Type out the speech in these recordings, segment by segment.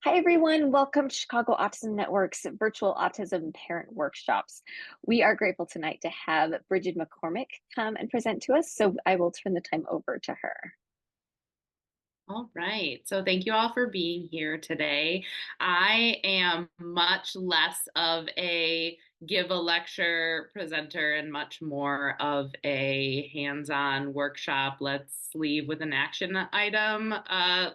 Hi, everyone. Welcome to Chicago Autism Network's virtual autism parent workshops. We are grateful tonight to have Brigid McCormick come and present to us, so I will turn the time over to her. All right. So thank you all for being here today. I am much less of a give a lecture presenter and much more of a hands-on workshop. Let's leave with an action item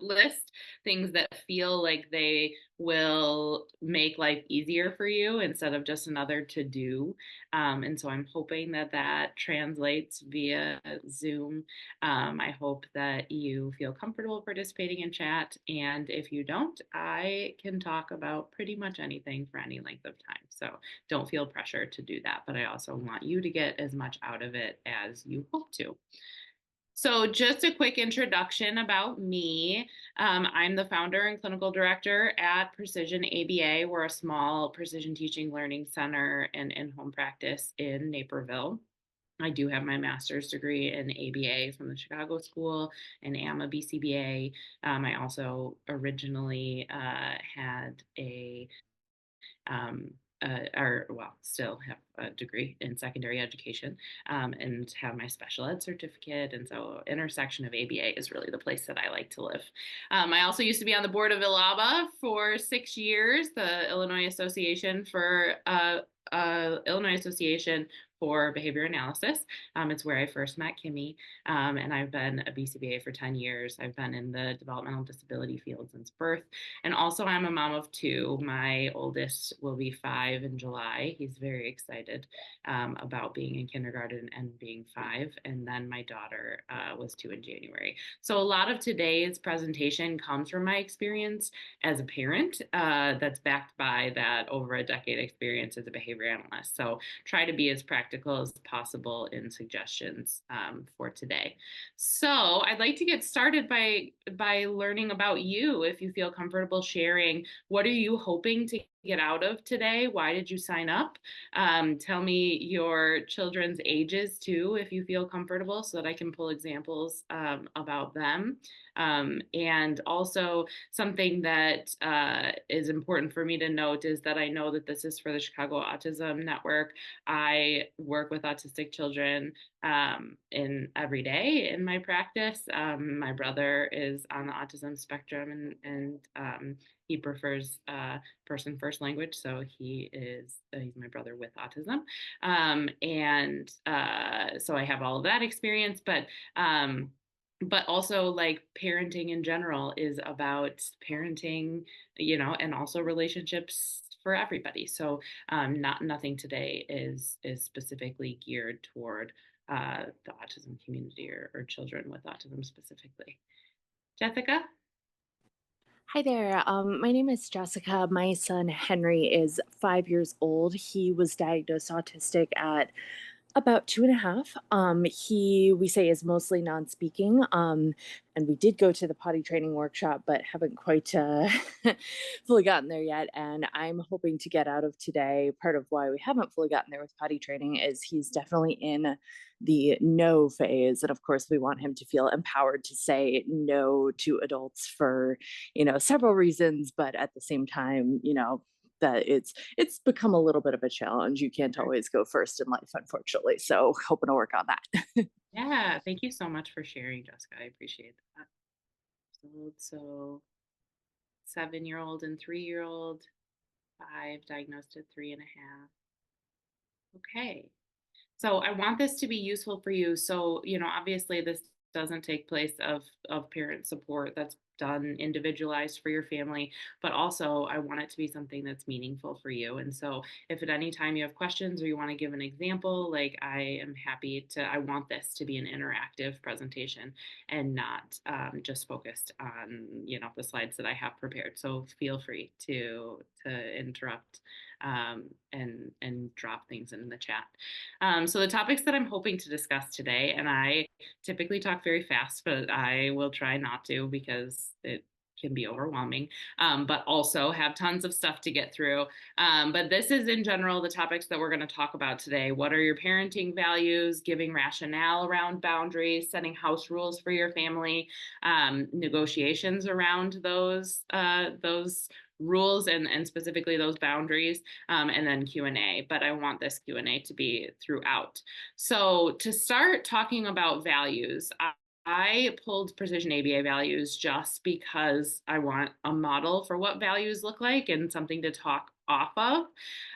list, things that feel like they will make life easier for you instead of just another to do. And so I'm hoping that that translates via Zoom. I hope that you feel comfortable participating in chat. And if you don't, I can talk about pretty much anything for any length of time. So don't feel pressure to do that. But I also want you to get as much out of it as you hope to. So, just a quick introduction about me. I'm the founder and clinical director at Precision ABA. We're a small precision teaching learning center and in home practice in Naperville. I do have my master's degree in ABA from the Chicago School and am a BCBA. I also originally had um, or well, still have a degree in secondary education and have my special ed certificate. And so, intersection of ABA is really the place that I like to live. I also used to be on the board of ILABA for 6 years, the Illinois Association for Behavior Analysis. It's where I first met Kimmy, and I've been a BCBA for 10 years. I've been in the developmental disability field since birth. And also, I'm a mom of two. My oldest will be 5 in July. He's very excited about being in kindergarten and being 5. And then my daughter was 2 in January. So, a lot of today's presentation comes from my experience as a parent that's backed by that over a decade experience as a behavior analyst. So, try to be as practical as possible in suggestions for today. So, I'd like to get started by learning about you. If you feel comfortable sharing, what are you hoping to get out of today? Why did you sign up? Tell me your children's ages too, if you feel comfortable, so that I can pull examples about them. And also, something that is important for me to note is that I know that this is for the Chicago Autism Network. I work with autistic children in every day in my practice. My brother is on the autism spectrum, and he prefers person first language, so he's my brother with autism, and so I have all of that experience, but also, like, parenting in general is about parenting, and also relationships for everybody. So not nothing today is specifically geared toward the autism community or children with autism specifically. Jessica? Hi there. My name is Jessica. My son Henry is 5 years old. He was diagnosed autistic at about 2.5. We say is mostly non-speaking. And we did go to the potty training workshop, but haven't quite fully gotten there yet. And I'm hoping to get out of today. Part of why we haven't fully gotten there with potty training is he's definitely in the no phase. And of course, we want him to feel empowered to say no to adults for, several reasons, but at the same time, that it's become a little bit of a challenge. You can't always go first in life, unfortunately. So hoping to work on that. Yeah, thank you so much for sharing, Jessica. I appreciate that. So 7-year-old and 3-year-old, 5, diagnosed at 3.5. Okay. So I want this to be useful for you. So, obviously this doesn't take place of parent support. That's done individualized for your family, but also I want it to be something that's meaningful for you. And so if at any time you have questions or you want to give an example, like, I want this to be an interactive presentation and not just focused on, the slides that I have prepared. So feel free to interrupt and drop things in the chat. So the topics that I'm hoping to discuss today, and I typically talk very fast, but I will try not to because it can be overwhelming, but also have tons of stuff to get through. But this is in general the topics that we're going to talk about today. What are your parenting values? Giving rationale around boundaries, setting house rules for your family, negotiations around those rules and specifically those boundaries, and then Q&A. But I want this Q&A to be throughout. So to start talking about values, I pulled Precision ABA values just because I want a model for what values look like and something to talk off of.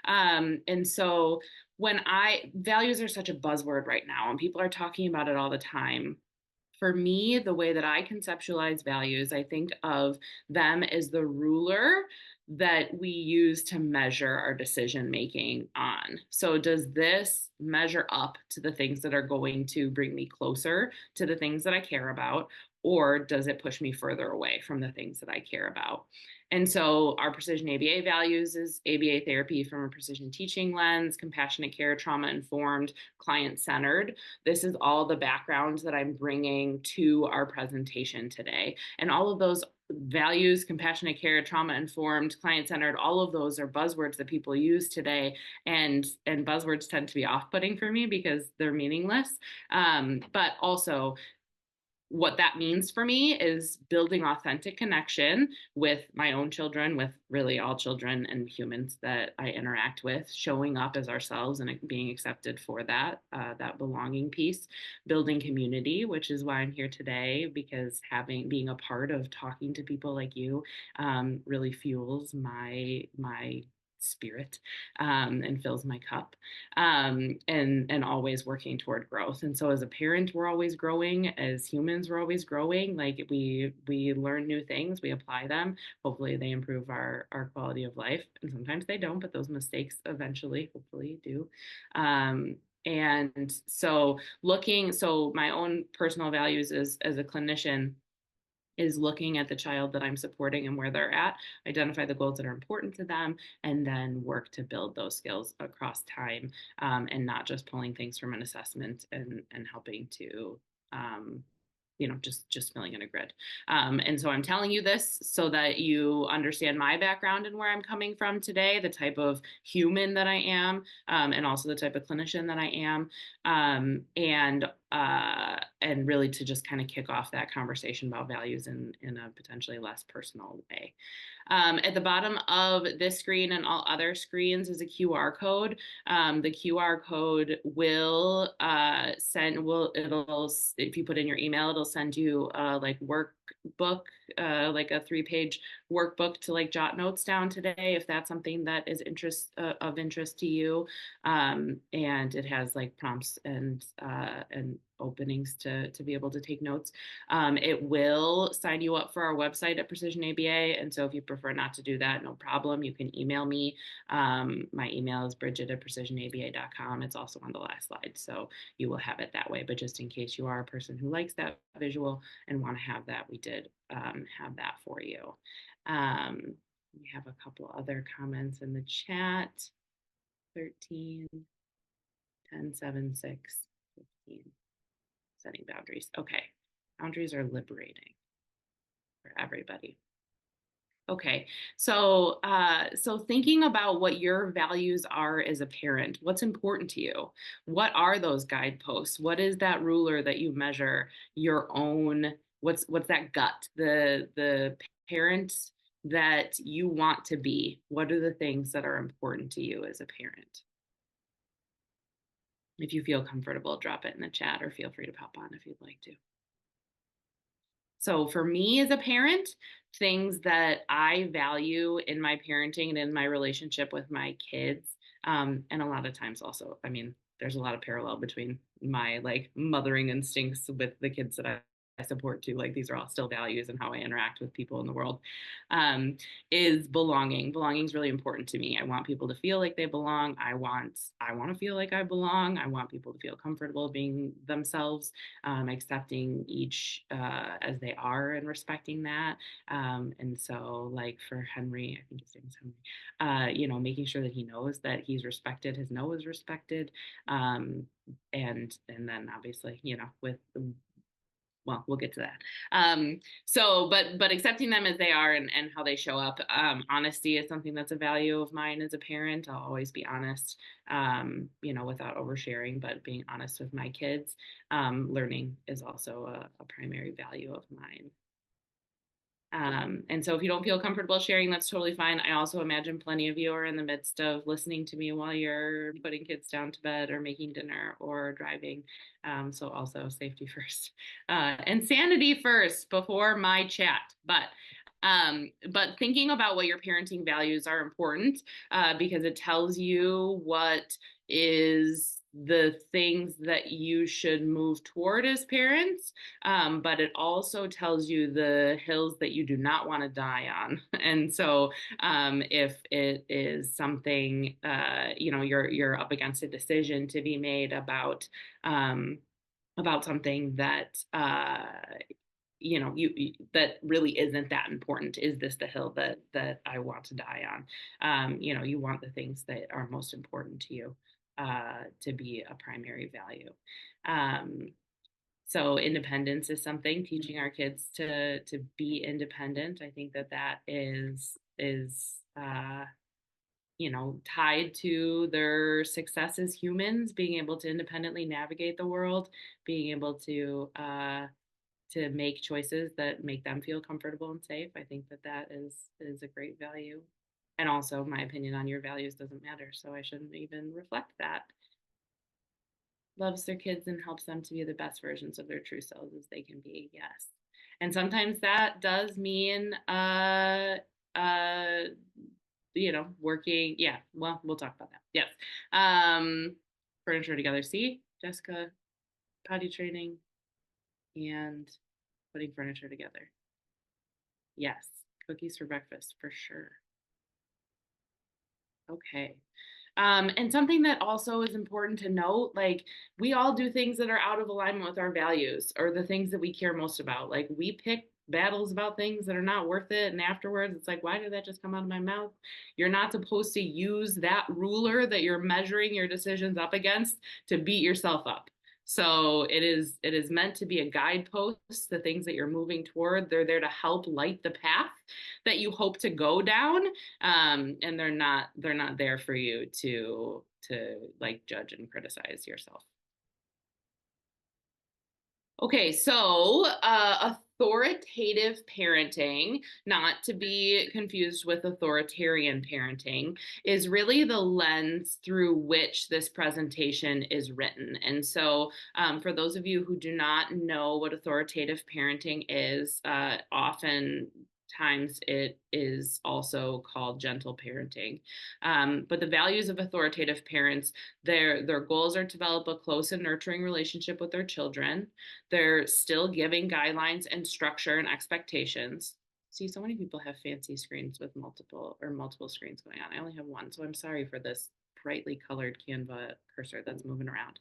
And so values are such a buzzword right now, and people are talking about it all the time. For me, the way that I conceptualize values, I think of them as the ruler that we use to measure our decision making on. So, does this measure up to the things that are going to bring me closer to the things that I care about? Or does it push me further away from the things that I care about? And so our Precision ABA values is ABA therapy from a precision teaching lens, compassionate care, trauma-informed, client-centered. This is all the background that I'm bringing to our presentation today. And all of those values, compassionate care, trauma-informed, client-centered, all of those are buzzwords that people use today. And buzzwords tend to be off-putting for me because they're meaningless. But also, what that means for me is building authentic connection with my own children, with really all children and humans that I interact with, showing up as ourselves and being accepted for that belonging piece, building community, which is why I'm here today, because being a part of talking to people like you really fuels my spirit, and fills my cup, and always working toward growth. And so as a parent, we're always growing. As humans, we're always growing. Like we learn new things, we apply them. Hopefully they improve our quality of life. And sometimes they don't, but those mistakes eventually, hopefully, do. And so my own personal values as a clinician is looking at the child that I'm supporting and where they're at, identify the goals that are important to them, and then work to build those skills across time, and not just pulling things from an assessment and helping to just filling in a grid. And so I'm telling you this so that you understand my background and where I'm coming from today, the type of human that I am, and also the type of clinician that I am, and really to just kind of kick off that conversation about values in a potentially less personal way. At the bottom of this screen and all other screens is a QR code. The QR code will if you put in your email, it'll send you like workbook, like a 3-page workbook to like jot notes down today, if that's something that is of interest to you. And it has like prompts and openings to be able to take notes. It will sign you up for our website at Precision ABA. And so if you prefer not to do that, no problem. You can email me. My email is brigid@precisionaba.com. It's also on the last slide, so you will have it that way. But just in case you are a person who likes that visual and want to have that, we did have that for you. We have a couple other comments in the chat. 13, 10, 7, 6, 15. Setting boundaries. Okay. Boundaries are liberating for everybody. Okay. So thinking about what your values are as a parent, what's important to you? What are those guideposts? What is that ruler that you measure your own? What's that gut? The parent that you want to be. What are the things that are important to you as a parent? If you feel comfortable, drop it in the chat or feel free to pop on if you'd like to. So for me as a parent, things that I value in my parenting and in my relationship with my kids, and a lot of times also, I mean, there's a lot of parallel between my like mothering instincts with the kids that I support too. Like these are all still values and how I interact with people in the world, is belonging. Belonging is really important to me. I want people to feel like they belong. I want to feel like I belong. I want people to feel comfortable being themselves, accepting each as they are and respecting that. And so like for Henry, I think his name is Henry, making sure that he knows that he's respected, his no is respected. And then obviously, with well, we'll get to that. But accepting them as they are and how they show up. Honesty is something that's a value of mine as a parent. I'll always be honest, without oversharing, but being honest with my kids. Learning is also a primary value of mine. And so if you don't feel comfortable sharing, that's totally fine. I also imagine plenty of you are in the midst of listening to me while you're putting kids down to bed or making dinner or driving. So also safety first, and sanity first before my chat. But thinking about what your parenting values are important, because it tells you what is the things that you should move toward as parents, but it also tells you the hills that you do not want to die on. And so if it is something, you're up against a decision to be made about something that that really isn't that important. Is this the hill that I want to die on? You want the things that are most important to you to be a primary value. So independence is something, teaching our kids to be independent. I think that is tied to their success as humans, being able to independently navigate the world, being able to make choices that make them feel comfortable and safe. I think that is a great value. And also, my opinion on your values doesn't matter, so I shouldn't even reflect that. Loves their kids and helps them to be the best versions of their true selves as they can be. Yes. And sometimes that does mean working. Yeah, well, we'll talk about that. Yes. Furniture together. See, Jessica, potty training and putting furniture together. Yes. Cookies for breakfast for sure. Okay. And something that also is important to note, like we all do things that are out of alignment with our values or the things that we care most about. Like we pick battles about things that are not worth it. And afterwards, it's like, why did that just come out of my mouth? You're not supposed to use that ruler that you're measuring your decisions up against to beat yourself up. So it is meant to be a guidepost, the things that you're moving toward. They're there to help light the path that you hope to go down. And they're not there for you to like judge and criticize yourself. Okay, so authoritative parenting, not to be confused with authoritarian parenting, is really the lens through which this presentation is written. And so for those of you who do not know what authoritative parenting is, often times it is also called gentle parenting. But the values of authoritative parents, their goals are to develop a close and nurturing relationship with their children. They're still giving guidelines and structure and expectations. See, so many people have fancy screens with multiple screens going on. I only have one, so I'm sorry for this brightly colored Canva cursor that's moving around.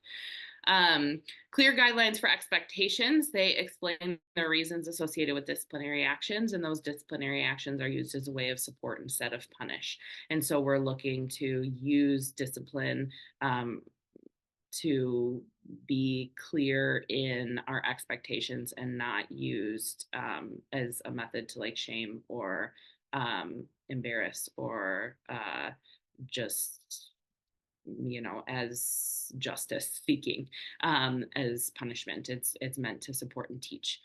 Clear guidelines for expectations. They explain the reasons associated with disciplinary actions, and those disciplinary actions are used as a way of support instead of punish. And so we're looking to use discipline to be clear in our expectations and not used as a method to like shame or embarrass or just as justice seeking, as punishment. It's meant to support and teach.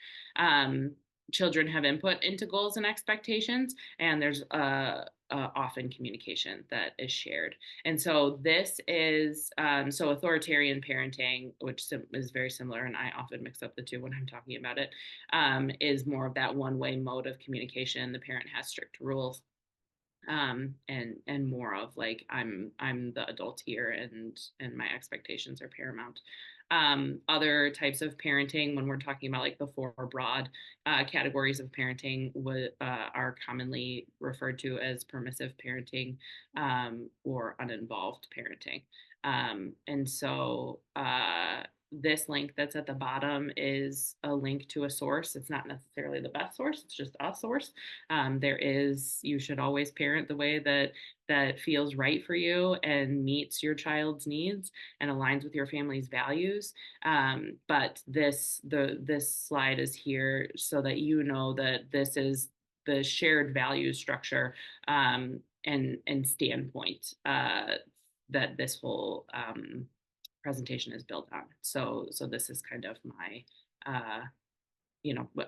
Children have input into goals and expectations, and there's often communication that is shared. And so this is so authoritarian parenting, which is very similar, and I often mix up the two when I'm talking about it, is more of that one-way mode of communication. The parent has strict rules, and more of like I'm the adult here, and my expectations are paramount. Other types of parenting, when we're talking about like the four broad categories of parenting, are commonly referred to as permissive parenting or uninvolved parenting. And so this link that's at the bottom is a link to a source. It's not necessarily the best source, it's just a source. You should always parent the way that feels right for you and meets your child's needs and aligns with your family's values. But this slide is here so that you know that this is the shared value structure and standpoint that this whole presentation is built on. So this is kind of my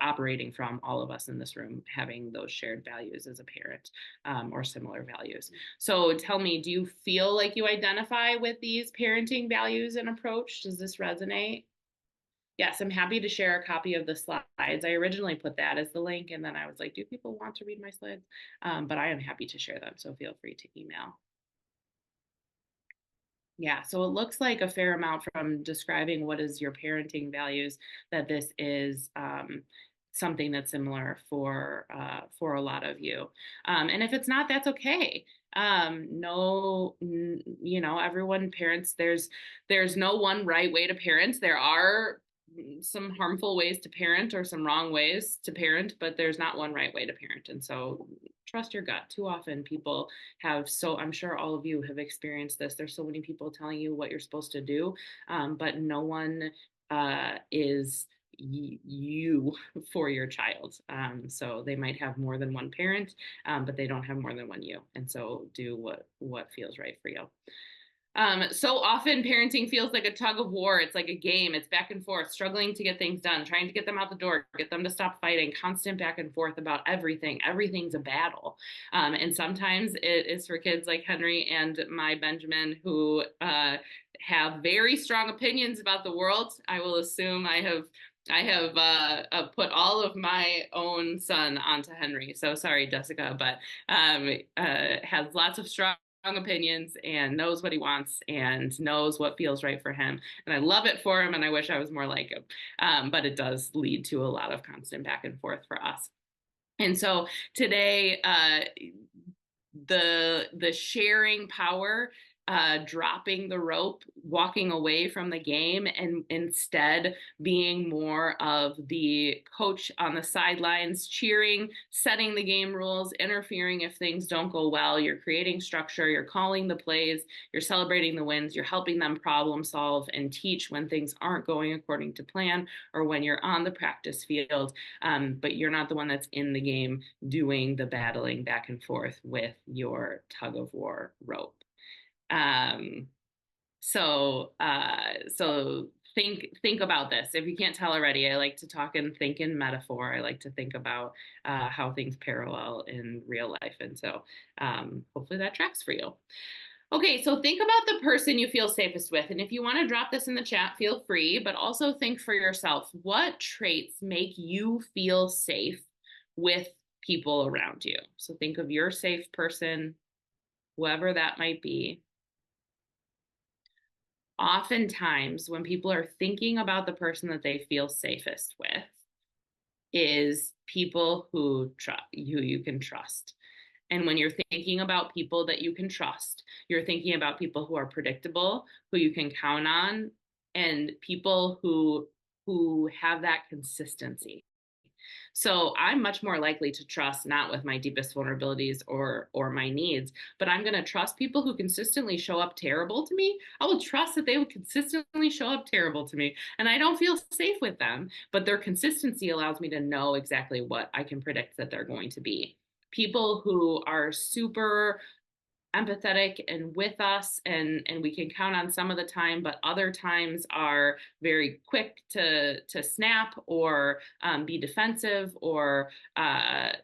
operating from all of us in this room having those shared values as a parent, or similar values. So tell me, do you feel like you identify with these parenting values and approach? Does this resonate? Yes, I'm happy to share a copy of the slides. I originally put that as the link, and then I was like, do people want to read my slides? But I am happy to share them, so feel free to email. Yeah, so it looks like a fair amount from describing what is your parenting values, that this is something that's similar for a lot of you. And if it's not, that's okay. No, everyone parents. There's no one right way to parent. There are some harmful ways to parent or some wrong ways to parent, but there's not one right way to parent. And so trust your gut. Too often people I'm sure all of you have experienced this. There's so many people telling you what you're supposed to do, but no one is you for your child. So they might have more than one parent, but they don't have more than one you. And so do what feels right for you. So often parenting feels like a tug of war. It's like a game. It's back and forth, struggling to get things done, trying to get them out the door, get them to stop fighting, constant back and forth about everything. Everything's a battle. And sometimes it is for kids like Henry and my Benjamin, who have very strong opinions about the world. I will assume I have put all of my own son onto Henry. So sorry, Jessica, but has lots of strong opinions and knows what he wants and knows what feels right for him. And I love it for him, and I wish I was more like him. But it does lead to a lot of constant back and forth for us. And so today, the sharing power, dropping the rope, walking away from the game, and instead being more of the coach on the sidelines, cheering, setting the game rules, interfering if things don't go well. You're creating structure, you're calling the plays, you're celebrating the wins, you're helping them problem solve and teach when things aren't going according to plan or when you're on the practice field, but you're not the one that's in the game doing the battling back and forth with your tug of war rope. So think about this. If you can't tell already, I like to talk and think in metaphor. I like to think about how things parallel in real life. And so hopefully that tracks for you. Okay, so think about the person you feel safest with. And if you want to drop this in the chat, feel free, but also think for yourself, what traits make you feel safe with people around you? So think of your safe person, whoever that might be. Oftentimes, when people are thinking about the person that they feel safest with, is people who you can trust. And when you're thinking about people that you can trust, you're thinking about people who are predictable, who you can count on, and people who have that consistency. So I'm much more likely to trust not with my deepest vulnerabilities or my needs, but I'm going to trust people who consistently show up terrible to me. I will trust that they will consistently show up terrible to me, and I don't feel safe with them, but their consistency allows me to know exactly what I can predict that they're going to be. People who are super empathetic and with us, and we can count on some of the time, but other times are very quick to snap or be defensive, or I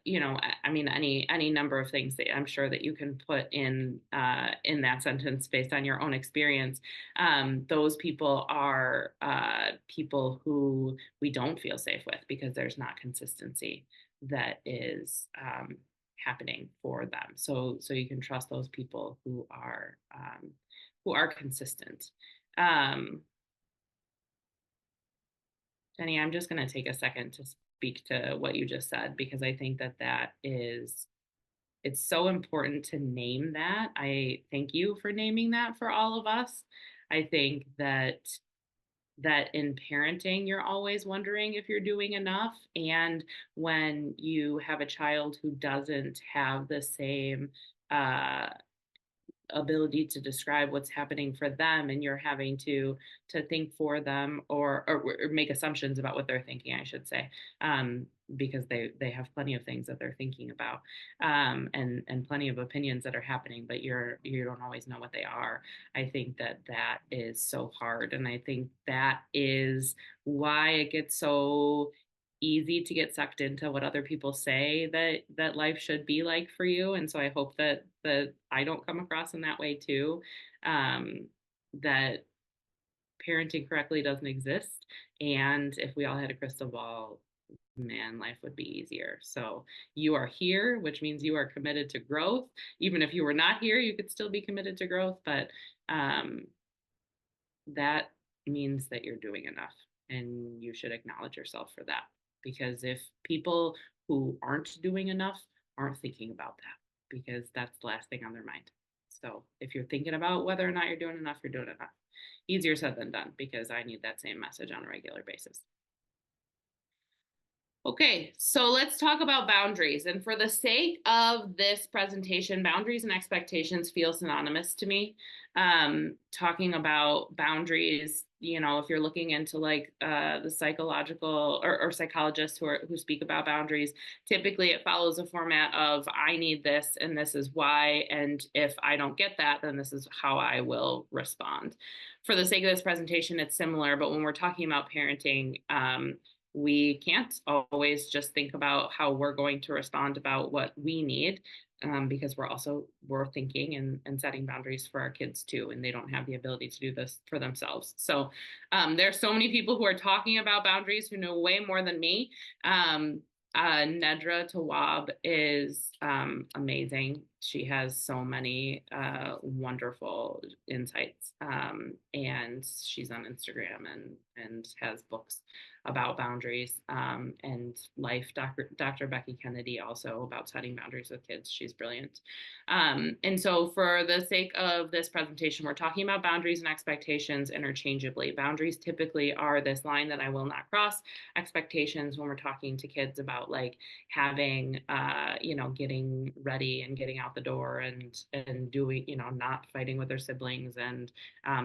mean any number of things that I'm sure that you can put in that sentence based on your own experience. Those people are people who we don't feel safe with because there's not consistency that is happening for them. So you can trust those people who are consistent. Jenny, I'm just going to take a second to speak to what you just said, because I think it's so important to name that. I thank you for naming that for all of us. I think that that in parenting, you're always wondering if you're doing enough. And when you have a child who doesn't have the same uh, ability to describe what's happening for them, and you're having to think for them, or make assumptions about what they're thinking, I should say, because they have plenty of things that they're thinking about, and plenty of opinions that are happening, but you don't always know what they are. I think that is so hard, and I think that is why it gets so easy to get sucked into what other people say that life should be like for you. And so I hope that I don't come across in that way too, that parenting correctly doesn't exist, and if we all had a crystal ball, man, life would be easier. So you are here, which means you are committed to growth. Even if you were not here, you could still be committed to growth, but um, that means that you're doing enough, and you should acknowledge yourself for that. Because if people who aren't doing enough aren't thinking about that, because that's the last thing on their mind. So if you're thinking about whether or not you're doing enough, you're doing enough. Easier said than done, because I need that same message on a regular basis. Okay, so let's talk about boundaries. And for the sake of this presentation, boundaries and expectations feel synonymous to me. Talking about boundaries, if you're looking into like the psychological or psychologists who speak about boundaries, typically it follows a format of I need this and this is why. And if I don't get that, then this is how I will respond. For the sake of this presentation, it's similar, but when we're talking about parenting, we can't always just think about how we're going to respond about what we need, because we're thinking and setting boundaries for our kids too, and they don't have the ability to do this for themselves. So there's so many people who are talking about boundaries who know way more than me. Nedra Tawwab is amazing. She has so many wonderful insights, and she's on Instagram and has books about boundaries, and life. Dr. Becky Kennedy also about setting boundaries with kids. She's brilliant. And so for the sake of this presentation, we're talking about boundaries and expectations interchangeably. Boundaries typically are this line that I will not cross. Expectations, when we're talking to kids about like having, getting ready and getting out the door and doing, not fighting with their siblings, and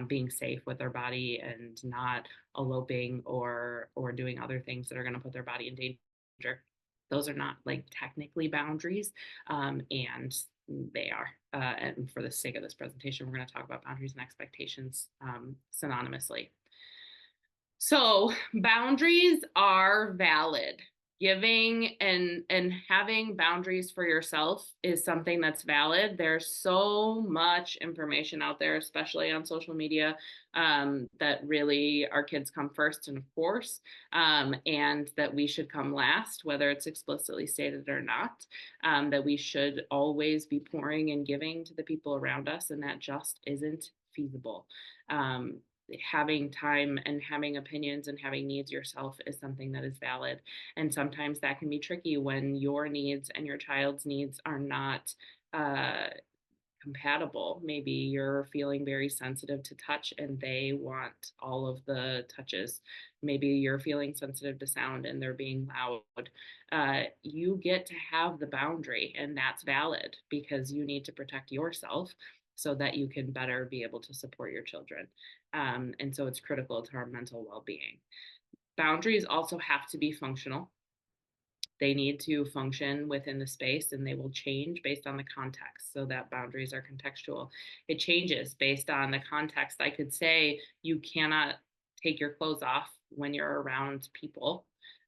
being safe with their body, and not eloping or doing other things that are going to put their body in danger. Those are not like technically boundaries, and they are. And for the sake of this presentation, we're going to talk about boundaries and expectations synonymously. So boundaries are valid. Giving and having boundaries for yourself is something that's valid. There's so much information out there, especially on social media, that really our kids come first, and of course, and that we should come last, whether it's explicitly stated or not, that we should always be pouring and giving to the people around us, and that just isn't feasible. Having time and having opinions and having needs yourself is something that is valid. And sometimes that can be tricky when your needs and your child's needs are not compatible. Maybe you're feeling very sensitive to touch and they want all of the touches. Maybe you're feeling sensitive to sound and they're being loud. You get to have the boundary, and that's valid because you need to protect yourself so that you can better be able to support your children. And so it's critical to our mental well-being. Boundaries also have to be functional. They need to function within the space, and they will change based on the context, so that boundaries are contextual. It changes based on the context. I could say you cannot take your clothes off when you're around people,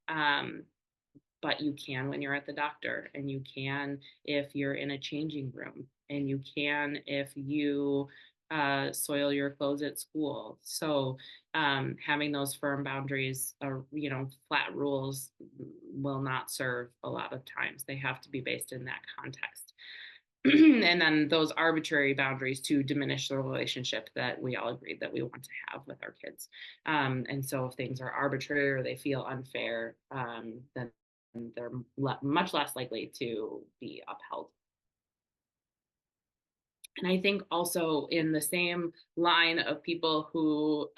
but you can when you're at the doctor, and you can if you're in a changing room, and you can if you soil your clothes at school. So having those firm boundaries, flat rules will not serve a lot of times. They have to be based in that context. And then those arbitrary boundaries to diminish the relationship that we all agreed that we want to have with our kids. And so if things are arbitrary or they feel unfair, then they're much less likely to be upheld. And I think also in the same line of people who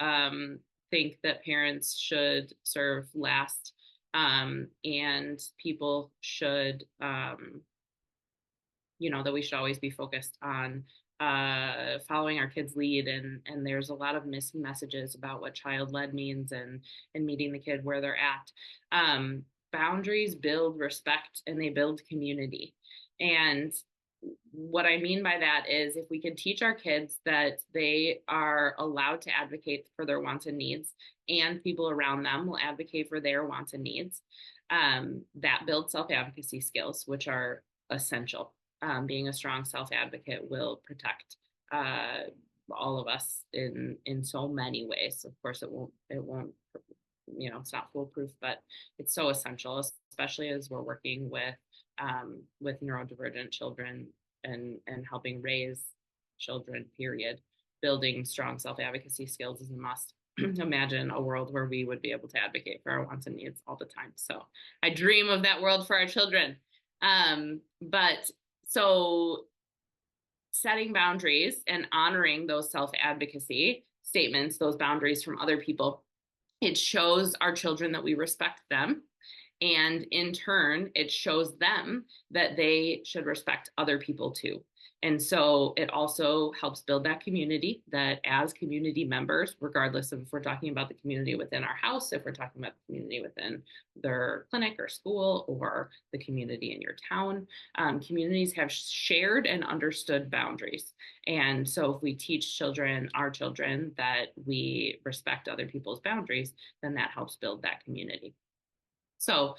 think that parents should serve last, and people should, that we should always be focused on following our kids' lead. And there's a lot of missing messages about what child-led means, and meeting the kid where they're at. Boundaries build respect and they build community. And what I mean by that is, if we can teach our kids that they are allowed to advocate for their wants and needs, and people around them will advocate for their wants and needs, that builds self-advocacy skills, which are essential. Being a strong self-advocate will protect all of us in so many ways. Of course, it won't, it's not foolproof, but it's so essential, especially as we're working with neurodivergent children and helping raise children, period. Building strong self-advocacy skills is a must. Imagine a world where we would be able to advocate for our wants and needs all the time. So I dream of that world for our children. But so setting boundaries and honoring those self-advocacy statements, those boundaries from other people, it shows our children that we respect them. And in turn, it shows them that they should respect other people too. And so it also helps build that community, that as community members, regardless of if we're talking about the community within our house, if we're talking about the community within their clinic or school, or the community in your town, communities have shared and understood boundaries. And so if we teach our children that we respect other people's boundaries, then that helps build that community. So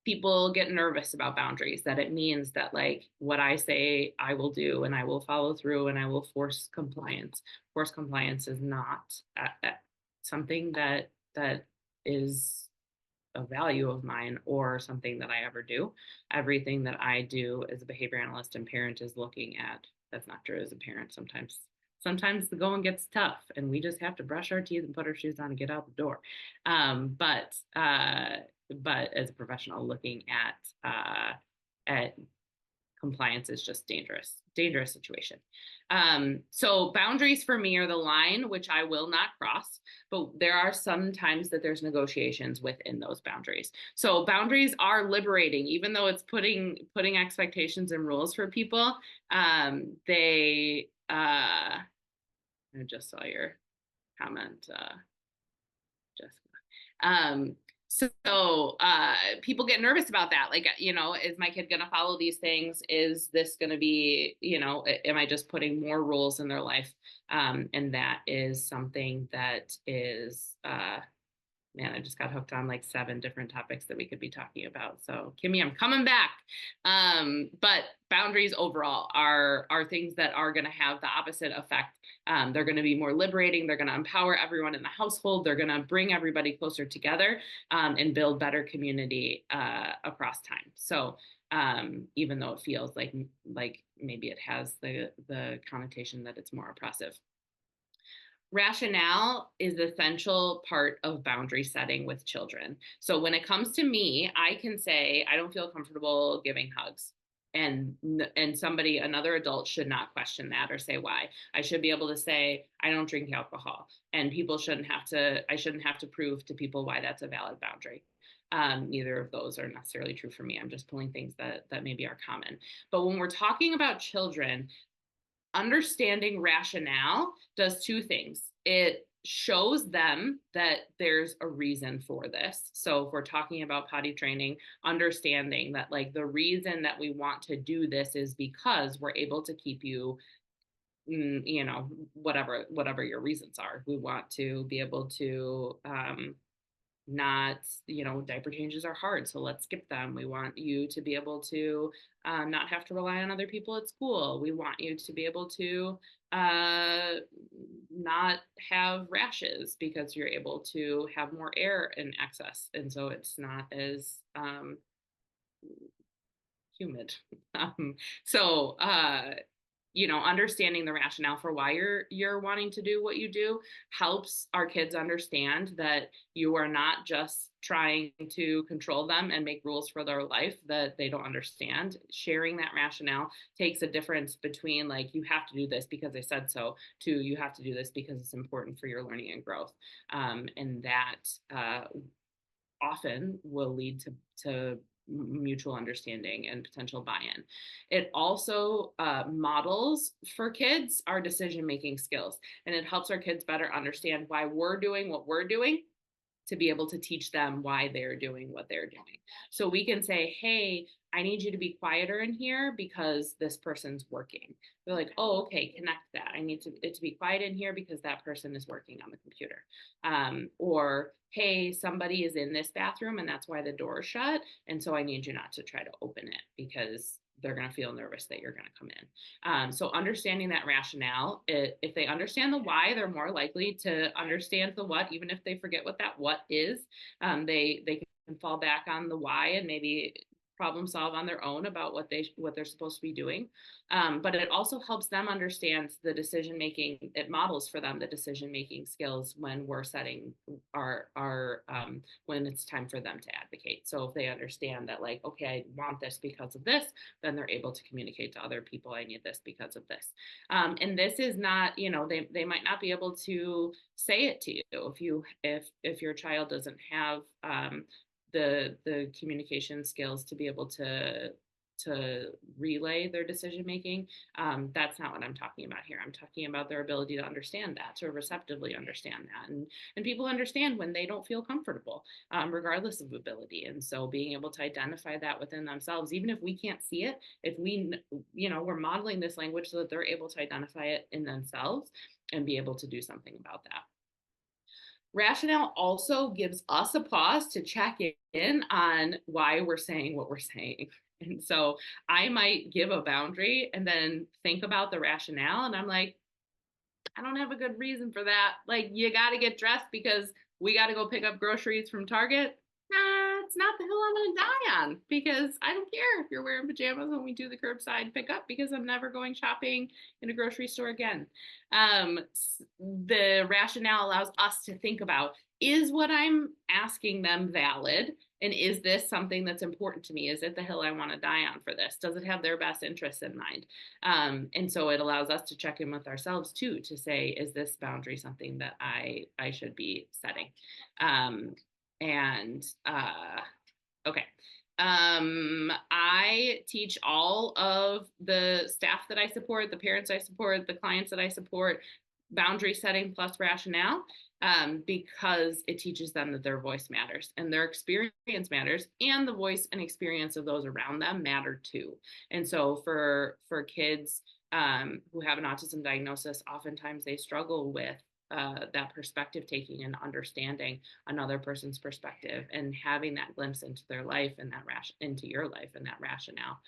people get nervous about boundaries, that it means that like what I say I will do and I will follow through and I will force compliance. Force compliance is not something that is a value of mine or something that I ever do. Everything that I do as a behavior analyst and parent is looking at, that's not true as a parent. Sometimes the going gets tough and we just have to brush our teeth and put our shoes on and get out the door. But as a professional, looking at compliance is just dangerous situation. So boundaries for me are the line which I will not cross, but there are some times that there's negotiations within those boundaries. So boundaries are liberating, even though it's putting expectations and rules for people. I just saw your comment, Jessica. So people get nervous about that. Like, is my kid going to follow these things? Is this going to be, am I just putting more rules in their life? And that is something that is, man, I just got hooked on like 7 different topics that we could be talking about. So Kimmy, I'm coming back. But boundaries overall are things that are going to have the opposite effect. They're going to be more liberating. They're going to empower everyone in the household. They're going to bring everybody closer together, and build better community across time. So even though it feels like maybe it has the connotation that it's more oppressive. Rationale is an essential part of boundary setting with children. So when it comes to me, I can say, I don't feel comfortable giving hugs. And another adult should not question that or say why. I should be able to say, I don't drink alcohol. And I shouldn't have to prove to people why that's a valid boundary. Neither of those are necessarily true for me. I'm just pulling things that maybe are common. But when we're talking about children, understanding rationale does 2 things. It shows them that there's a reason for this. So if we're talking about potty training, understanding that like the reason that we want to do this is because we're able to keep you, whatever your reasons are. We want to be able to not, diaper changes are hard, so let's skip them. We want you to be able to not have to rely on other people at school. We want you to be able to not have rashes because you're able to have more air in excess. And so it's not as humid. So understanding the rationale for why you're wanting to do what you do helps our kids understand that you are not just trying to control them and make rules for their life that they don't understand. Sharing that rationale takes a difference between like, you have to do this because I said so, to you have to do this because it's important for your learning and growth. And that often will lead to mutual understanding and potential buy-in. It also models for kids our decision-making skills, and it helps our kids better understand why we're doing what we're doing, to be able to teach them why they're doing what they're doing. So we can say, hey, I need you to be quieter in here because this person's working. They're like, oh, okay, connect that. I need it to be quiet in here because that person is working on the computer. Or, hey, somebody is in this bathroom and that's why the door is shut. And so I need you not to try to open it because they're going to feel nervous that you're going to come in. So understanding that rationale, if they understand the why, they're more likely to understand the what, even if they forget what that what is. They can fall back on the why and maybe problem solve on their own about what they're supposed to be doing. But it also helps them understand the decision making. It models for them the decision making skills when we're setting our when it's time for them to advocate. So if they understand that, like, okay, I want this because of this, then they're able to communicate to other people, I need this because of this. And this is not, they might not be able to say it to you if your child doesn't have the communication skills to be able to relay their decision making. That's not what I'm talking about here. I'm talking about their ability to understand that, to receptively understand that, and people understand when they don't feel comfortable, regardless of ability. And so being able to identify that within themselves, even if we can't see it, if we're modeling this language so that they're able to identify it in themselves and be able to do something about that. Rationale also gives us a pause to check in on why we're saying what we're saying. And so I might give a boundary and then think about the rationale, and I'm like, I don't have a good reason for that. Like, you got to get dressed because we got to go pick up groceries from Target. Nah, it's not the hill I'm going to die on, because I don't care if you're wearing pajamas when we do the curbside pickup, because I'm never going shopping in a grocery store again. The rationale allows us to think about, is what I'm asking them valid? And is this something that's important to me? Is it the hill I want to die on for this? Does it have their best interests in mind? And so it allows us to check in with ourselves too, to say, is this boundary something that I should be setting? Okay. I teach all of the staff that I support, the parents I support, the clients that I support, boundary setting plus rationale, because it teaches them that their voice matters and their experience matters, and the voice and experience of those around them matter too. And so for kids who have an autism diagnosis, oftentimes they struggle with that perspective taking and understanding another person's perspective, and having that glimpse into their life and that into your life, and that rationale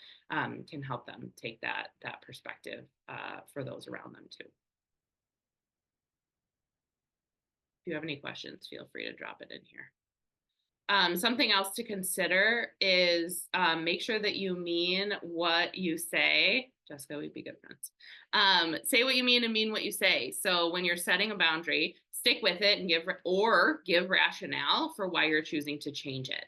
can help them take that perspective for those around them too. If you have any questions, feel free to drop it in here. Something else to consider is make sure that you mean what you say. Jessica, we'd be good friends. Say what you mean and mean what you say. So when you're setting a boundary, stick with it and give rationale for why you're choosing to change it.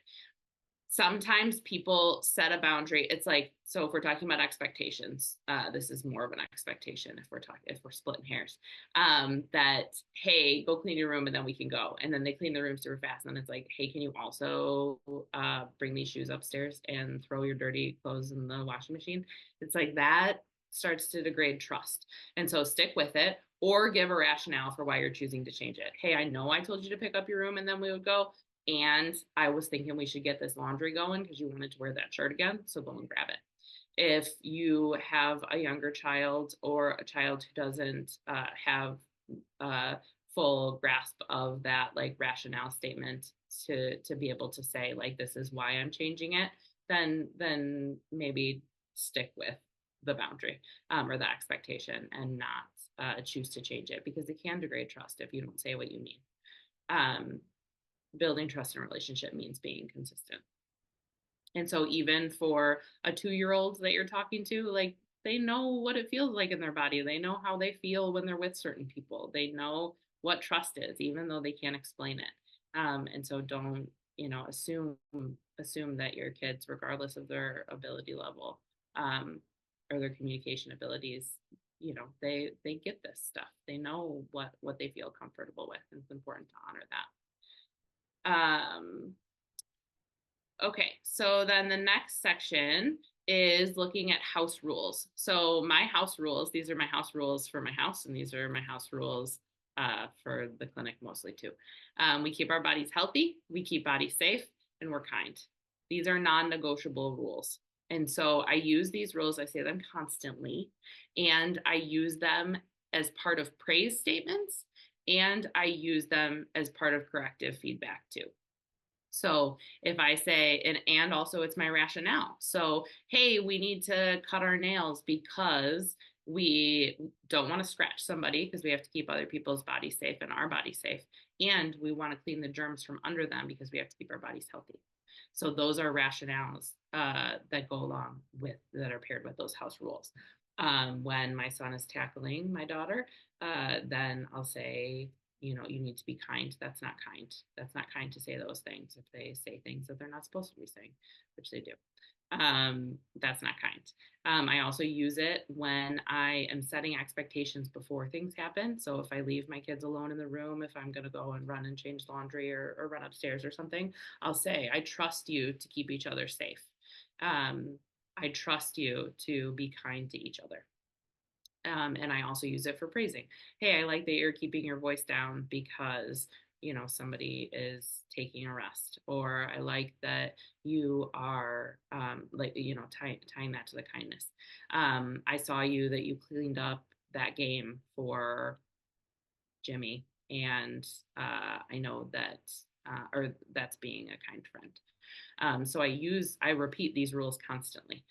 Sometimes people set a boundary. It's like, so if we're talking about expectations, this is more of an expectation if we're splitting hairs, that, hey, go clean your room and then we can go. And then they clean the room super fast. And then it's like, hey, can you also bring these shoes upstairs and throw your dirty clothes in the washing machine? It's like that starts to degrade trust. And so stick with it, or give a rationale for why you're choosing to change it. Hey, I know I told you to pick up your room and then we would go, and I was thinking we should get this laundry going because you wanted to wear that shirt again, so go and grab it. If you have a younger child or a child who doesn't have full grasp of that, like, rationale statement to be able to say, like, this is why I'm changing it, then maybe stick with the boundary or the expectation, and not choose to change it, because it can degrade trust if you don't say what you mean. Building trust in a relationship means being consistent. And so even for a 2-year-old that you're talking to, like, They know what it feels like in their body. They know how they feel when they're with certain people. They know what trust is, even though they can't explain it. And so don't, assume that your kids, regardless of their ability level, um, or their communication abilities, they get this stuff. They know what they feel comfortable with, and it's important to honor that. Okay, so then the next section is looking at house rules. So my house rules, these are my house rules for my house, and these are my house rules for the clinic mostly too. We keep our bodies healthy, we keep bodies safe, and we're kind. These are non-negotiable rules. And so I use these rules, I say them constantly, and I use them as part of praise statements, and I use them as part of corrective feedback too. So if I say, and also it's my rationale. So, hey, we need to cut our nails because we don't want to scratch somebody because we have to keep other people's bodies safe and our bodies safe. And we want to clean the germs from under them because we have to keep our bodies healthy. So those are rationales that go along with, that are paired with those house rules. When my son is tackling my daughter, then I'll say, you need to be kind. That's not kind. That's not kind to say those things if they say things that they're not supposed to be saying, which they do. That's not kind. I also use it when I am setting expectations before things happen. So if I leave my kids alone in the room, if I'm going to go and run and change laundry or run upstairs or something, I'll say, I trust you to keep each other safe. I trust you to be kind to each other. And I also use it for praising. Hey, I like that you're keeping your voice down because, somebody is taking a rest. Or I like that you are tying that to the kindness. I saw that you cleaned up that game for Jimmy. And I know that, or that's being a kind friend. So I repeat these rules constantly.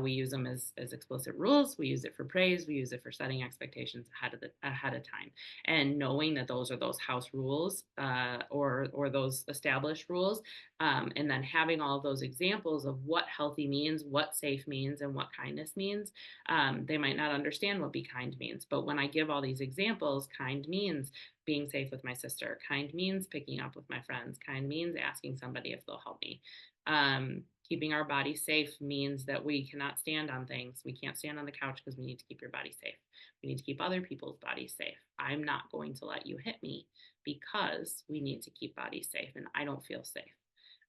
We use them as explicit rules. We use it for praise. We use it for setting expectations ahead of time, and knowing that those are those house rules or those established rules, and then having all of those examples of what healthy means, what safe means, and what kindness means. They might not understand what be kind means, but when I give all these examples, kind means being safe with my sister. Kind means picking up with my friends. Kind means asking somebody if they'll help me. Keeping our body safe means that we cannot stand on things. We can't stand on the couch because we need to keep your body safe. We need to keep other people's bodies safe. I'm not going to let you hit me because we need to keep bodies safe and I don't feel safe.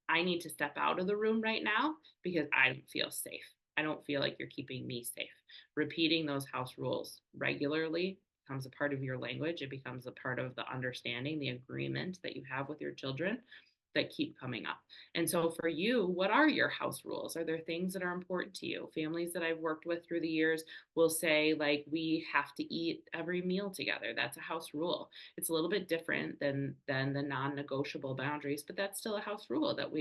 I need to step out of the room right now because I don't feel safe. I don't feel like you're keeping me safe. Repeating those house rules regularly becomes a part of your language. It becomes a part of the understanding, the agreement that you have with your children that keep coming up. And so for you, what are your house rules? Are there things that are important to you? Families that I've worked with through the years will say, like, we have to eat every meal together. That's a house rule. It's a little bit different than the non-negotiable boundaries, but that's still a house rule that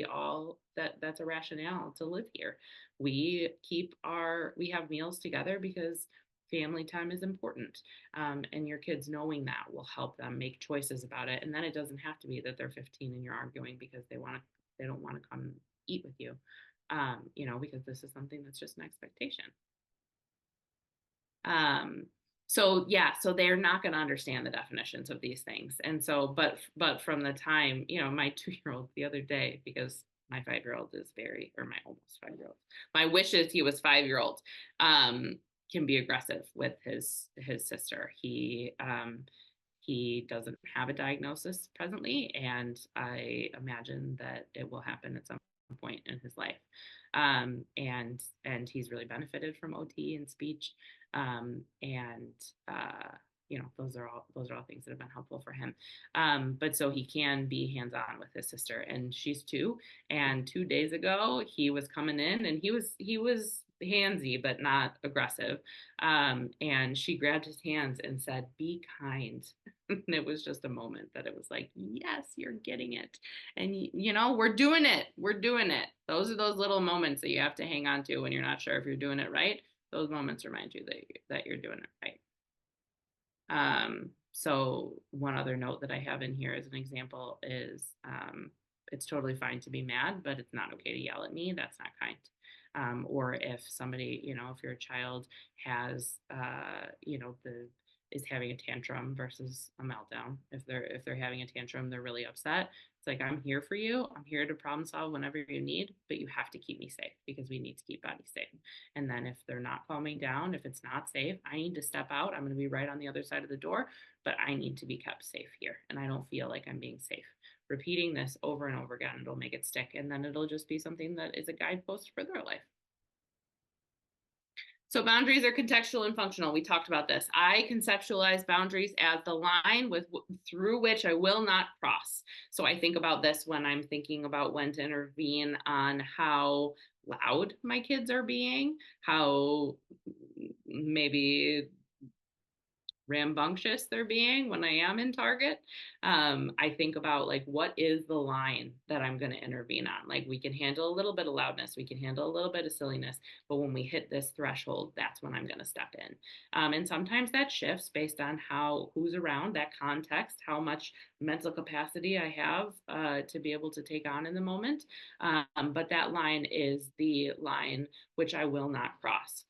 that's a rationale to live here. We have meals together because family time is important, and your kids knowing that will help them make choices about it. And then it doesn't have to be that they're 15 and you're arguing because they don't want to come eat with you, because this is something that's just an expectation. So they're not going to understand the definitions of these things. And so, but from the time, my 2-year-old the other day, because my 5-year-old is my almost 5-year-old, my wish is he was 5-year-old, can be aggressive with his sister. He doesn't have a diagnosis presently, and I imagine that it will happen at some point in his life. And he's really benefited from OT and speech, those are all things that have been helpful for him. But so he can be hands-on with his sister, and she's 2. And 2 days ago, he was coming in, and he was handsy but not aggressive. And she grabbed his hands and said, "Be kind." And it was just a moment that it was like, yes, you're getting it. And we're doing it. Those are those little moments that you have to hang on to when you're not sure if you're doing it right. Those moments remind you that you're doing it right. So one other note that I have in here as an example is, it's totally fine to be mad, but it's not okay to yell at me. That's not kind. or if somebody, if your child has, is having a tantrum versus a meltdown. If they're having a tantrum, they're really upset. It's like, I'm here for you. I'm here to problem solve whenever you need, but you have to keep me safe because we need to keep bodies safe. And then if they're not calming down, if it's not safe, I need to step out. I'm going to be right on the other side of the door, but I need to be kept safe here. And I don't feel like I'm being safe. Repeating this over and over again, it'll make it stick. And then it'll just be something that is a guidepost for their life. So boundaries are contextual and functional. We talked about this. I conceptualize boundaries as the line through which I will not cross. So I think about this when I'm thinking about when to intervene on how loud my kids are being, how maybe rambunctious they're being when I am in target. I think about like, what is the line that I'm going to intervene on? Like, we can handle a little bit of loudness, we can handle a little bit of silliness, but when we hit this threshold, that's when I'm going to step in. And sometimes that shifts based on who's around, that context, how much mental capacity I have to be able to take on in the moment. But that line is the line which I will not cross.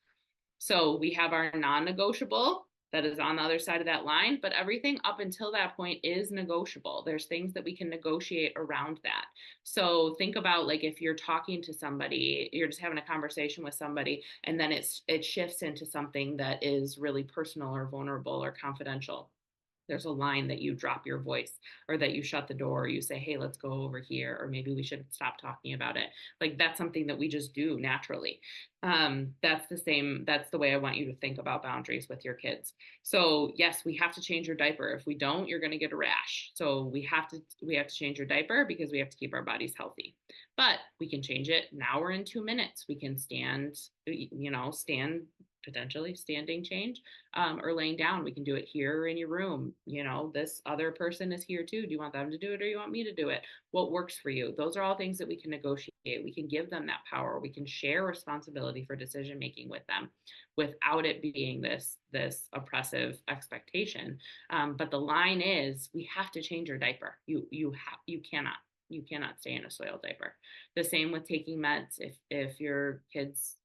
So we have our non-negotiable that is on the other side of that line, but everything up until that point is negotiable. There's things that we can negotiate around that. So think about, like, if you're talking to somebody, you're just having a conversation with somebody, and then it shifts into something that is really personal or vulnerable or confidential. There's a line that you drop your voice, or that you shut the door, or you say, hey, let's go over here, or maybe we should stop talking about it. Like, that's something that we just do naturally. That's the way I want you to think about boundaries with your kids. So yes, we have to change your diaper. If we don't, you're going to get a rash. So we have to change your diaper because we have to keep our bodies healthy. But we can change it now or in 2 minutes. We can stand potentially standing change, or laying down. We can do it here or in your room. This other person is here too. Do you want them to do it, or you want me to do it? What works for you? Those are all things that we can negotiate. We can give them that power. We can share responsibility for decision making with them without it being this oppressive expectation. But the line is, we have to change your diaper. You cannot stay in a soiled diaper. The same with taking meds. If your kids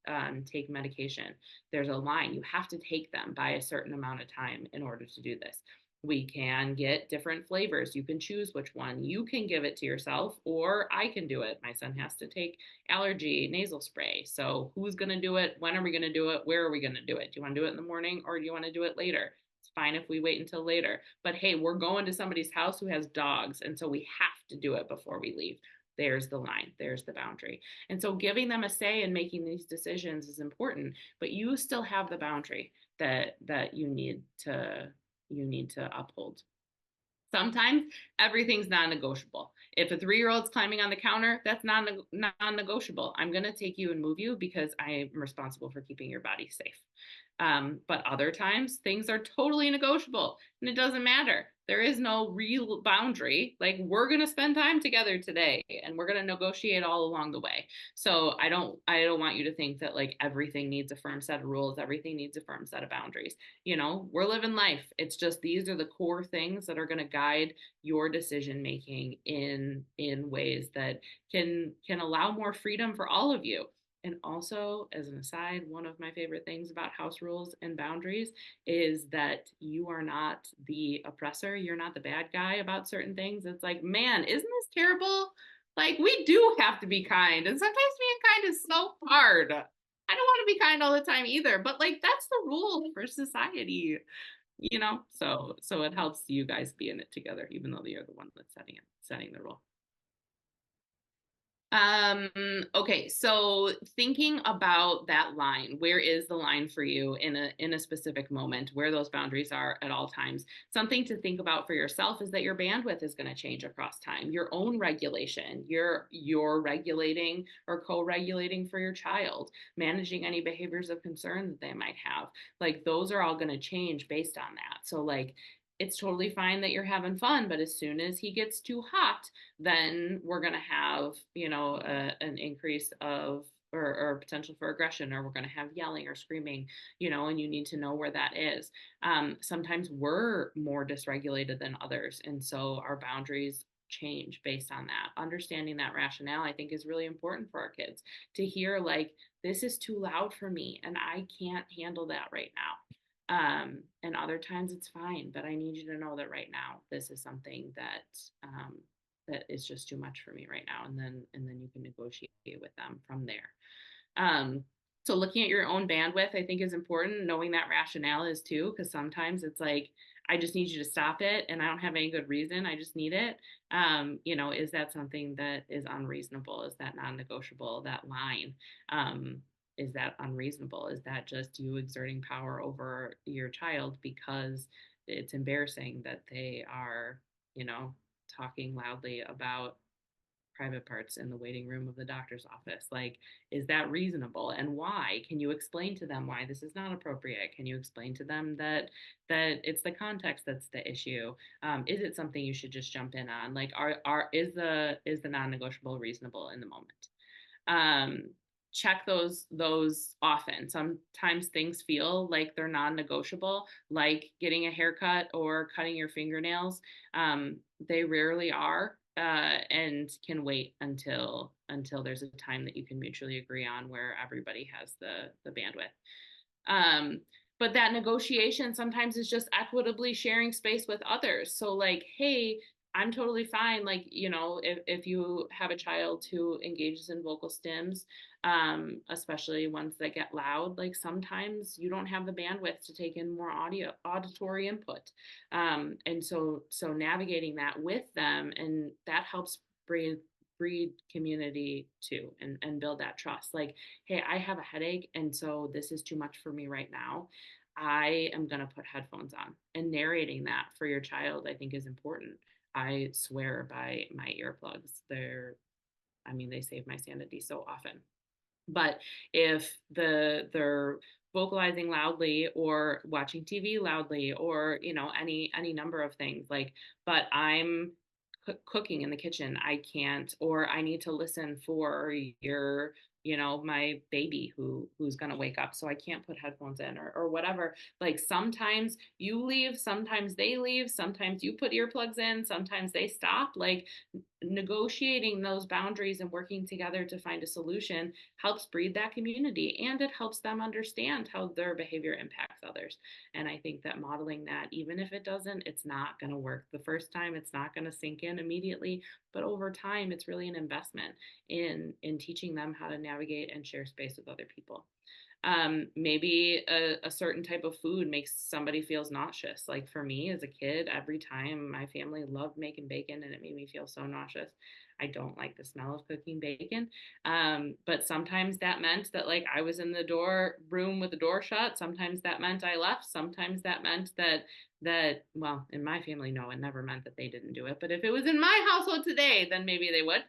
take medication, there's a line. You have to take them by a certain amount of time in order to do this. We can get different flavors. You can choose which one. You can give it to yourself, or I can do it. My son has to take allergy nasal spray. So who's going to do it? When are we going to do it? Where are we going to do it? Do you want to do it in the morning, or do you want to do it later? It's fine if we wait until later. But hey, we're going to somebody's house who has dogs, and so we have to do it before we leave. There's the line. There's the boundary. And so giving them a say in making these decisions is important, but you still have the boundary that you need to uphold. Sometimes everything's non-negotiable. If a 3-year-old's climbing on the counter, that's non-negotiable. I'm going to take you and move you because I am responsible for keeping your body safe. But other times things are totally negotiable, and it doesn't matter. There is no real boundary. Like, we're going to spend time together today, and we're going to negotiate all along the way. So I don't want you to think that like everything needs a firm set of rules. Everything needs a firm set of boundaries. We're living life. It's just, these are the core things that are going to guide your decision making in ways that can allow more freedom for all of you. And also, as an aside, one of my favorite things about house rules and boundaries is that you are not the oppressor. You're not the bad guy about certain things. It's like, man, isn't this terrible? Like, we do have to be kind. And sometimes being kind is so hard. I don't want to be kind all the time either. But like, that's the rule for society, So it helps you guys be in it together, even though you're the one that's setting the rule. Okay, so thinking about that line, where is the line for you in a specific moment, where those boundaries are at all times? Something to think about for yourself is that your bandwidth is going to change across time. Your own regulation, you're regulating or co-regulating for your child, managing any behaviors of concern that they might have. Like, those are all going to change based on that. So like, it's totally fine that you're having fun, but as soon as he gets too hot, then we're going to have, an increase of or potential for aggression, or we're going to have yelling or screaming, and you need to know where that is. Sometimes we're more dysregulated than others, and so our boundaries change based on that. Understanding that rationale, I think, is really important for our kids to hear, like, this is too loud for me and I can't handle that right now. And other times it's fine, but I need you to know that right now this is something that is just too much for me right now. And then you can negotiate with them from there. Um, so looking at your own bandwidth, I think, is important. Knowing that rationale is too, because sometimes it's like, I just need you to stop it and I don't have any good reason. I just need it. Is that something that is unreasonable? Is that non-negotiable? That line, is that unreasonable? Is that just you exerting power over your child because it's embarrassing that they are, talking loudly about private parts in the waiting room of the doctor's office? Like, is that reasonable, and why? Can you explain to them why this is not appropriate? Can you explain to them that it's the context that's the issue? Is it something you should just jump in on? Like, is the non-negotiable reasonable in the moment? Check those often. Sometimes things feel like they're non-negotiable, like getting a haircut or cutting your fingernails. They rarely are, and can wait until there's a time that you can mutually agree on where everybody has the bandwidth. But that negotiation sometimes is just equitably sharing space with others. So, like, hey, I'm totally fine. Like, if you have a child who engages in vocal stims, especially ones that get loud, like, sometimes you don't have the bandwidth to take in more auditory input. And so navigating that with them, and that helps breed community too, and build that trust. Like, hey, I have a headache, and so this is too much for me right now. I am going to put headphones on. And narrating that for your child, I think, is important. I swear by my earplugs. They save my sanity so often. But if they're vocalizing loudly or watching TV loudly, or any number of things, like, but I'm cooking in the kitchen, I can't, or I need to listen for my baby who's going to wake up, so I can't put headphones in, or whatever. Like, sometimes you leave, sometimes they leave, sometimes you put earplugs in, sometimes they stop. Like, negotiating those boundaries and working together to find a solution helps breed that community, and it helps them understand how their behavior impacts others. And I think that modeling that, even if it's not going to work the first time, it's not going to sink in immediately, but over time, it's really an investment in teaching them how to navigate and share space with other people. Maybe a certain type of food makes somebody feels nauseous. Like, for me as a kid, every time, my family loved making bacon and it made me feel so nauseous. I don't like the smell of cooking bacon. But sometimes that meant that, like, I was in the room with the door shut. Sometimes that meant I left. Sometimes that meant well, in my family, no, it never meant that they didn't do it. But if it was in my household today, then maybe they would.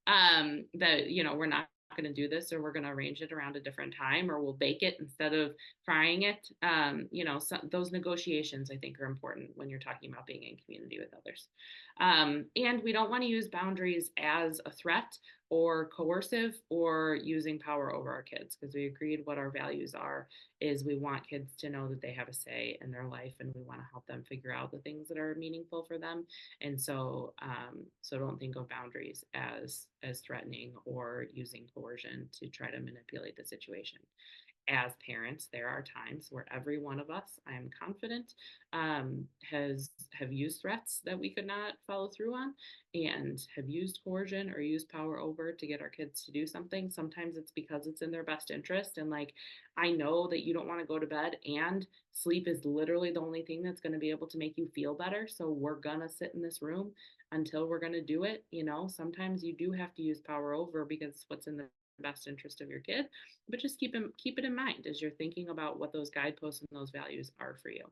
We're not going to do this, or we're going to arrange it around a different time, or we'll bake it instead of frying it. Those negotiations, I think, are important when you're talking about being in community with others. And we don't want to use boundaries as a threat or coercive or using power over our kids, because we agreed what our values are is we want kids to know that they have a say in their life, and we want to help them figure out the things that are meaningful for them. And so don't think of boundaries as threatening or using coercion to try to manipulate the situation. As parents, there are times where every one of us, I am confident, have used threats that we could not follow through on, and have used coercion or used power over to get our kids to do something. Sometimes it's because it's in their best interest, and, like, I know that you don't want to go to bed, and sleep is literally the only thing that's going to be able to make you feel better, so we're gonna sit in this room until we're going to do it. Sometimes you do have to use power over because it's what's in the best interest of your kid. But just keep it in mind as you're thinking about what those guideposts and those values are for you.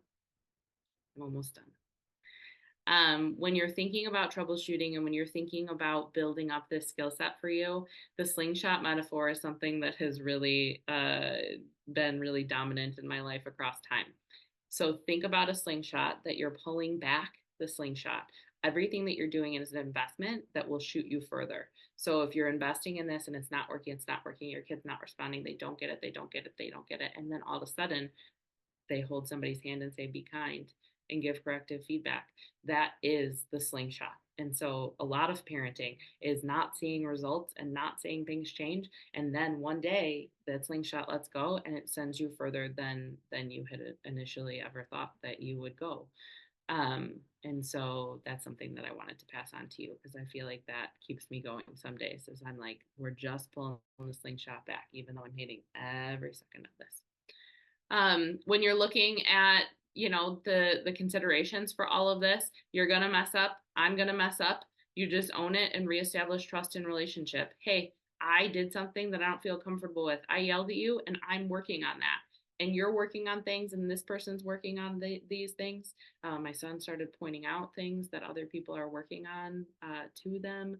I'm almost done. When you're thinking about troubleshooting, and when you're thinking about building up this skill set for you, the slingshot metaphor is something that has really been really dominant in my life across time. So think about a slingshot, that you're pulling back the slingshot. Everything that you're doing is an investment that will shoot you further. So if you're investing in this and it's not working, your kid's not responding, they don't get it, and then all of a sudden they hold somebody's hand and say, be kind, and give corrective feedback. That is the slingshot. And so a lot of parenting is not seeing results and not seeing things change. And then one day that slingshot lets go and it sends you further than you had initially ever thought that you would go. And so that's something that I wanted to pass on to you because I feel like that keeps me going some days as I'm like, we're just pulling the slingshot back, even though I'm hating every second of this. When you're looking at, the considerations for all of this, you're going to mess up. I'm going to mess up. You just own it and reestablish trust in relationship. Hey, I did something that I don't feel comfortable with. I yelled at you and I'm working on that. And you're working on things and this person's working on these things. My son started pointing out things that other people are working on to them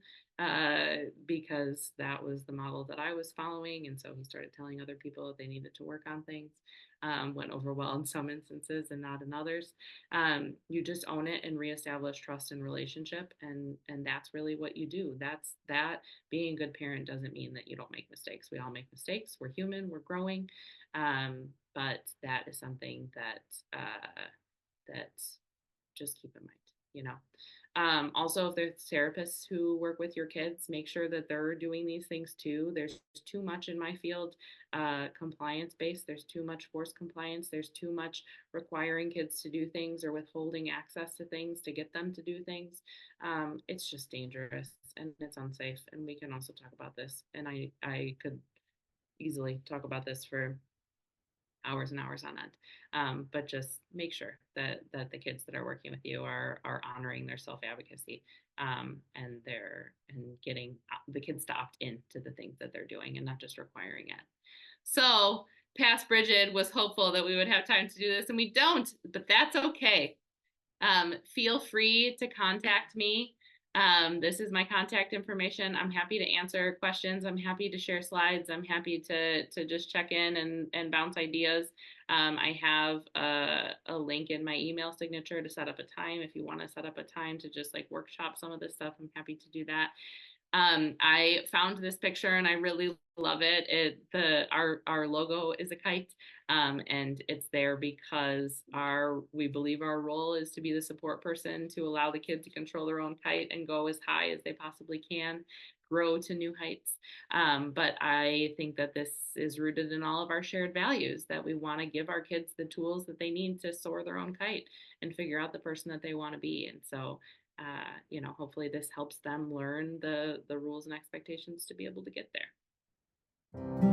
because that was the model that I was following. And so he started telling other people that they needed to work on things. Went over well in some instances and not in others. You just own it and reestablish trust in relationship, and that's really what you do. That's that. Being a good parent doesn't mean that you don't make mistakes. We all make mistakes. We're human. We're growing, but that is something that just keep in mind. Also, if there's therapists who work with your kids, make sure that they're doing these things too. There's too much in my field, compliance based. There's too much forced compliance. There's too much requiring kids to do things or withholding access to things to get them to do things. It's just dangerous and it's unsafe. And we can also talk about this. And I could easily talk about this for hours and hours on end. But just make sure that the kids that are working with you are honoring their self advocacy and getting the kids to opt in to the things that they're doing and not just requiring it. So past Brigid was hopeful that we would have time to do this, and we don't, but that's okay. Feel free to contact me. This is my contact information. I'm happy to answer questions. I'm happy to share slides. I'm happy to just check in and bounce ideas. I have a link in my email signature to set up a time. If you want to set up a time to just like workshop some of this stuff, I'm happy to do that. I found this picture and I really love it. Our logo is a kite, and it's there because we believe our role is to be the support person to allow the kid to control their own kite and go as high as they possibly can, grow to new heights. But I think that this is rooted in all of our shared values, that we want to give our kids the tools that they need to soar their own kite and figure out the person that they want to be. And so hopefully this helps them learn the rules and expectations to be able to get there.